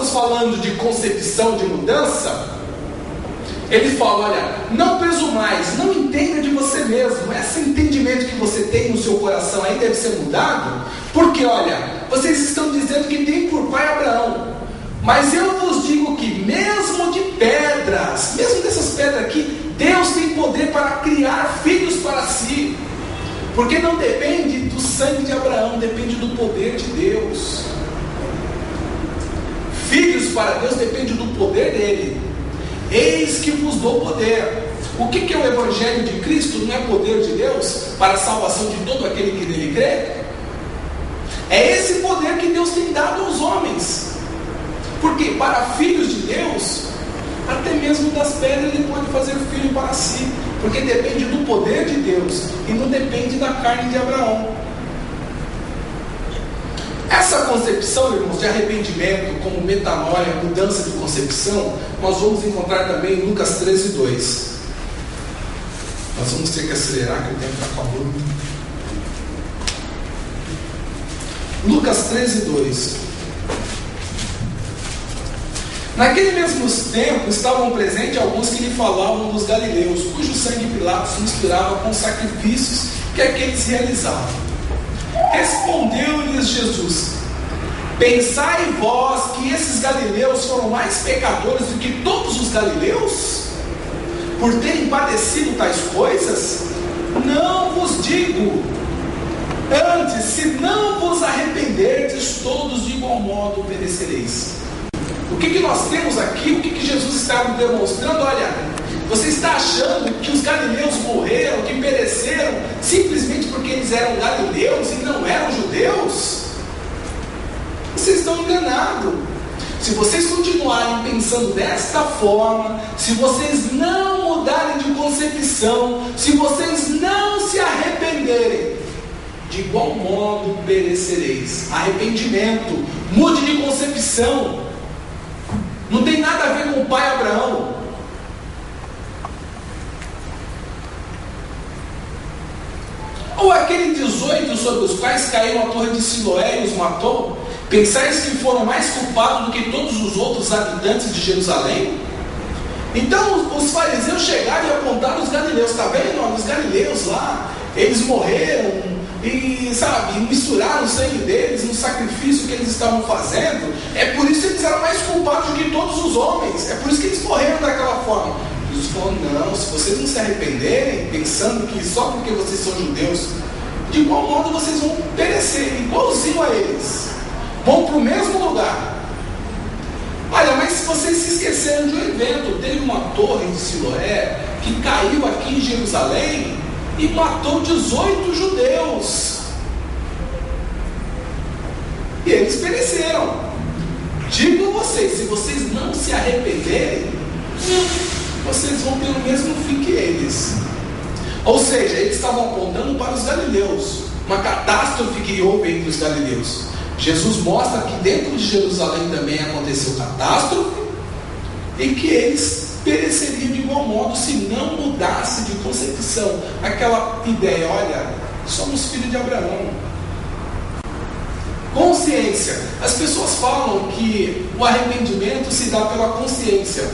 estamos falando de concepção, de mudança, ele fala, olha, não presumais, não entenda de você mesmo, esse entendimento que você tem no seu coração aí deve ser mudado, porque olha, vocês estão dizendo que tem por pai Abraão, mas eu vos digo que mesmo de pedras, mesmo dessas pedras aqui, Deus tem poder para criar filhos para si, porque não depende do sangue de Abraão, depende do poder de Deus. Filhos para Deus depende do poder dele. Eis que vos dou poder. O que é o Evangelho de Cristo? Não é poder de Deus para a salvação de todo aquele que nele crê? É esse poder que Deus tem dado aos homens. Porque para filhos de Deus, até mesmo das pedras ele pode fazer filho para si, porque depende do poder de Deus e não depende da carne de Abraão. Essa concepção, irmãos, de arrependimento como metanoia, mudança de concepção, nós vamos encontrar também em Lucas 13:2. Nós vamos ter que acelerar, que o tempo está acabando. Lucas 13:2. Naquele mesmo tempo estavam presentes alguns que lhe falavam dos galileus, cujo sangue Pilatos misturava com os sacrifícios que aqueles realizavam. Respondeu-lhes Jesus: pensai vós que esses galileus foram mais pecadores do que todos os galileus, por terem padecido tais coisas? Não vos digo. Antes, se não vos arrependerdes, todos de igual modo perecereis. O que nós temos aqui? O que Jesus está nos demonstrando? Olha, você está achando que os galileus morreram, que pereceram, simplesmente porque eles eram galileus e não eram judeus? Vocês estão enganados. Se vocês continuarem pensando desta forma, se vocês não mudarem de concepção, se vocês não se arrependerem, de igual modo perecereis. Arrependimento, mude de concepção. Não tem nada a ver com o pai Abraão. Ou aquele 18 sobre os quais caiu a torre de Siloé e os matou? Pensais que foram mais culpados do que todos os outros habitantes de Jerusalém? Então os fariseus chegaram e apontaram os galileus. Está vendo? Olha, os galileus lá, eles morreram e, sabe, misturaram o sangue deles no sacrifício que eles estavam fazendo. É por isso que eles eram mais culpados do que todos os homens. É por isso que eles morreram daquela forma. Jesus falou: não, se vocês não se arrependerem, pensando que só porque vocês são judeus, de igual modo vocês vão perecer, igualzinho a eles, vão para o mesmo lugar. Olha, mas se vocês se esqueceram de um evento, teve uma torre de Siloé que caiu aqui em Jerusalém e matou 18 judeus. E eles pereceram. Digo a vocês, se vocês não se arrependerem, vocês vão ter o mesmo fim que eles. Ou seja, eles estavam apontando para os galileus, uma catástrofe que houve entre os galileus. Jesus mostra que dentro de Jerusalém também aconteceu catástrofe e que eles pereceriam de igual modo se não mudasse de concepção. Aquela ideia, olha, somos filhos de Abraão. Consciência. As pessoas falam que o arrependimento se dá pela consciência.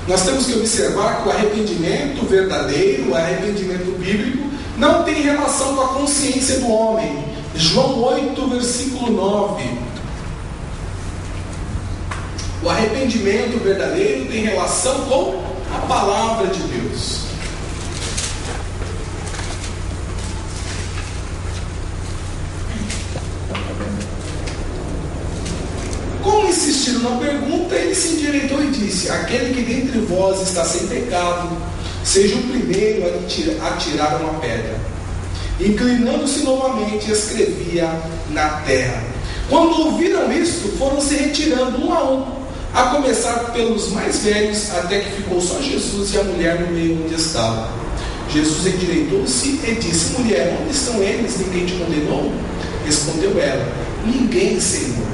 Nós temos que observar que o arrependimento verdadeiro, o arrependimento bíblico, não tem relação com a consciência do homem. João 8, versículo 9. O arrependimento verdadeiro tem relação com a palavra de Deus. Como insistiram na pergunta, ele se endireitou e disse: aquele que dentre vós está sem pecado, seja o primeiro a atirar uma pedra. Inclinando-se novamente, escrevia na terra. Quando ouviram isto, foram se retirando um a um, a começar pelos mais velhos, até que ficou só Jesus e a mulher no meio onde estava. Jesus endireitou-se e disse: mulher, onde estão eles? Ninguém te condenou? Respondeu ela: ninguém, Senhor.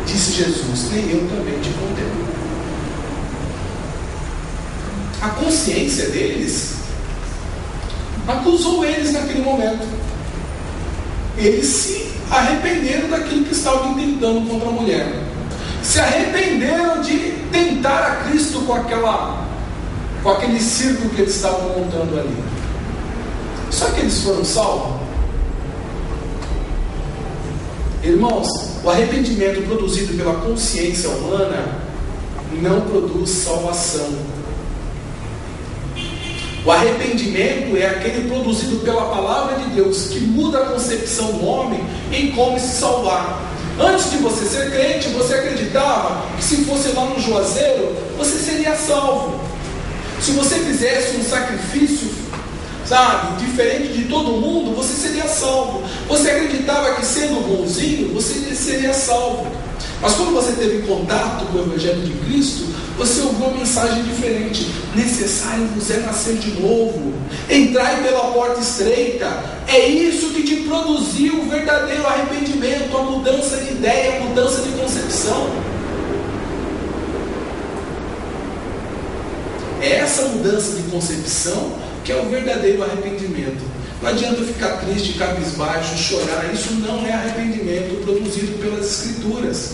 Disse Jesus: nem eu também te condeno. A consciência deles acusou eles naquele momento. Eles se arrependeram daquilo que estavam intentando contra a mulher. se arrependeram de tentar a Cristo com aquele circo que eles estavam montando ali. Só que eles foram salvos. Irmãos, o arrependimento produzido pela consciência humana não produz salvação. O arrependimento é aquele produzido pela palavra de Deus, que muda a concepção do homem em como se salvar. Antes de você ser crente, você acreditava que se fosse lá no Juazeiro, você seria salvo. Se você fizesse um sacrifício, diferente de todo mundo, você seria salvo. Você acreditava que sendo bonzinho, você seria salvo. Mas quando você teve contato com o Evangelho de Cristo, você ouviu uma mensagem diferente. Necessário vos é nascer de novo. Entrai pela porta estreita. É isso que te produziu o verdadeiro arrependimento, a mudança de ideia, a mudança de concepção. É essa mudança de concepção que é o verdadeiro arrependimento. Não adianta ficar triste, cabisbaixo, chorar. Isso não é arrependimento produzido pelas Escrituras.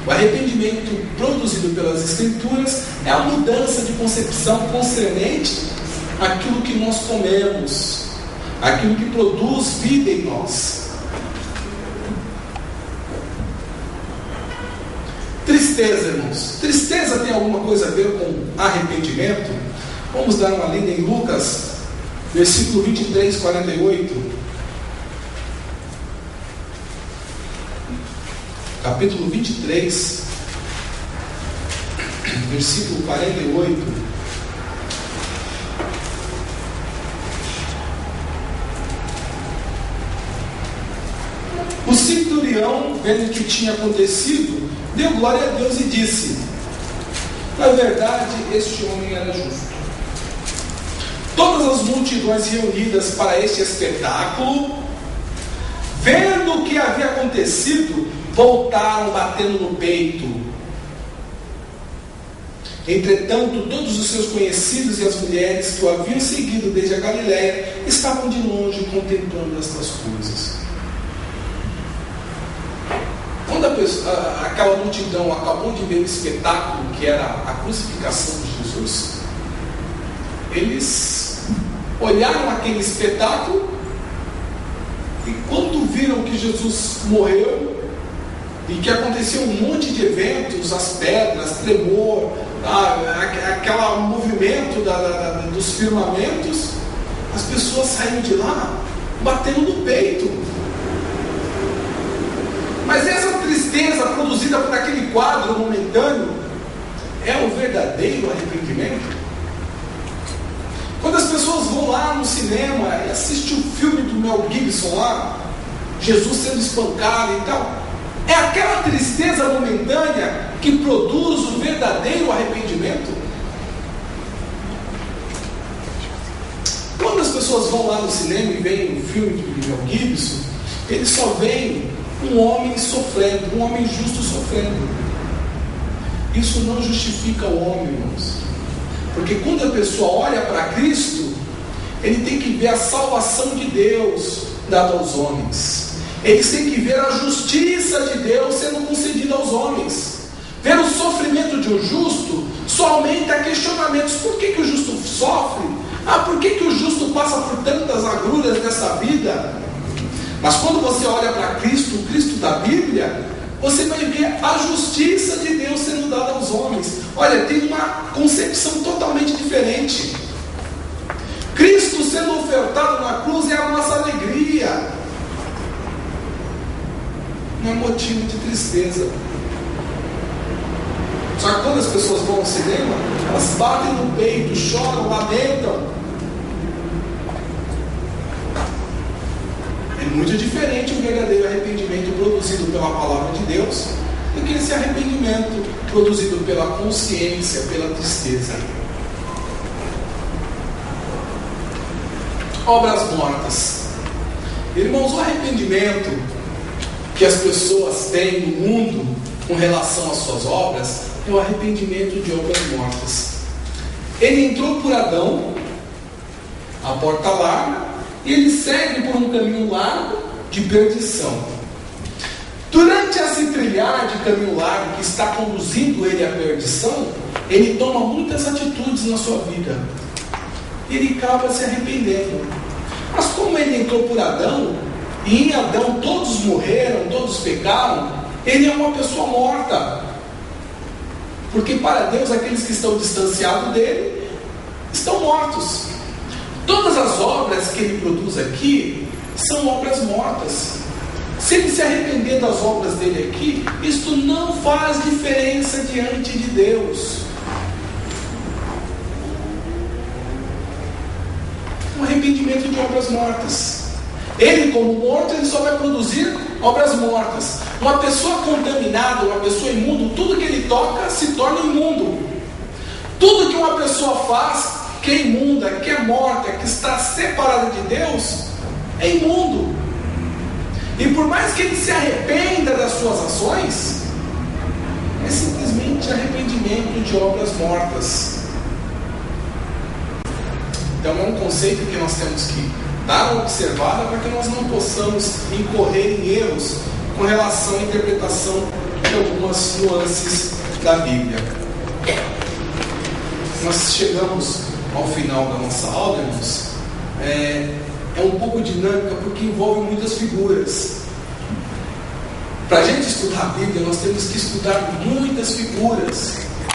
O arrependimento produzido pelas Escrituras é a mudança de concepção concernente àquilo que nós comemos, aquilo que produz vida em nós. Tristeza, irmãos. Tristeza tem alguma coisa a ver com arrependimento? Vamos dar uma lida em Lucas, versículo 23, 48. Capítulo 23, versículo 48. O centurião, vendo o que tinha acontecido, deu glória a Deus e disse: na verdade, este homem era justo. Todas as multidões reunidas para este espetáculo, vendo o que havia acontecido, voltaram batendo no peito. Entretanto, todos os seus conhecidos e as mulheres que o haviam seguido desde a Galiléia estavam de longe contemplando estas coisas. Quando aquela multidão acabou de ver o espetáculo que era a crucificação de Jesus, eles olharam aquele espetáculo e quando viram que Jesus morreu e que aconteceu um monte de eventos, as pedras, tremor, aquele movimento dos firmamentos, as pessoas saíram de lá batendo no peito. Mas essa tristeza produzida por aquele quadro momentâneo é o verdadeiro arrependimento? Quando as pessoas vão lá no cinema e assistem o filme do Mel Gibson lá, Jesus sendo espancado e tal, é aquela tristeza momentânea que produz o verdadeiro arrependimento? Quando as pessoas vão lá no cinema e veem o filme do Mel Gibson, eles só veem um homem sofrendo, um homem justo sofrendo. Isso não justifica o homem, irmãos. Porque quando a pessoa olha para Cristo, ele tem que ver a salvação de Deus dada aos homens. Eles têm que ver a justiça de Deus sendo concedida aos homens. Ver o sofrimento de um justo só aumenta questionamentos. Por que o justo sofre? Por que o justo passa por tantas agruras nessa vida? Mas quando você olha para Cristo, o Cristo da Bíblia, você vai ver a justiça de Deus sendo dada aos homens. Olha, tem uma concepção totalmente diferente. Cristo sendo ofertado na cruz é a nossa alegria, não é motivo de tristeza. Só que quando as pessoas vão ao cinema, elas batem no peito, choram, lamentam. É muito diferente o verdadeiro arrependimento produzido pela palavra de Deus do que esse arrependimento produzido pela consciência, pela tristeza. Obras mortas. Irmãos, o arrependimento que as pessoas têm no mundo com relação às suas obras é o arrependimento de obras mortas. Ele entrou por Adão, a porta larga, e ele segue por um caminho largo de perdição. Durante esse trilhar de caminho largo que está conduzindo ele à perdição, ele toma muitas atitudes na sua vida. Ele acaba se arrependendo. Mas como ele entrou por Adão, e em Adão todos morreram, todos pecaram, ele é uma pessoa morta. Porque para Deus, aqueles que estão distanciados dele, estão mortos. Todas as obras que ele produz aqui, são obras mortas. Se ele se arrepender das obras dele aqui, isto não faz diferença diante de Deus. Um arrependimento de obras mortas. Ele, como morto, ele só vai produzir obras mortas. Uma pessoa contaminada, uma pessoa imunda, tudo que ele toca se torna imundo. Tudo que uma pessoa faz, que é imunda, que é morta, que está separada de Deus, é imundo. E por mais que ele se arrependa das suas ações, é simplesmente arrependimento de obras mortas. Então é um conceito que nós temos que dar uma observada para que nós não possamos incorrer em erros com relação à interpretação de algumas nuances da Bíblia. Nós chegamos ao final da nossa aula, irmãos. É um pouco dinâmica porque envolve muitas figuras. Para a gente estudar a Bíblia, nós temos que estudar muitas figuras.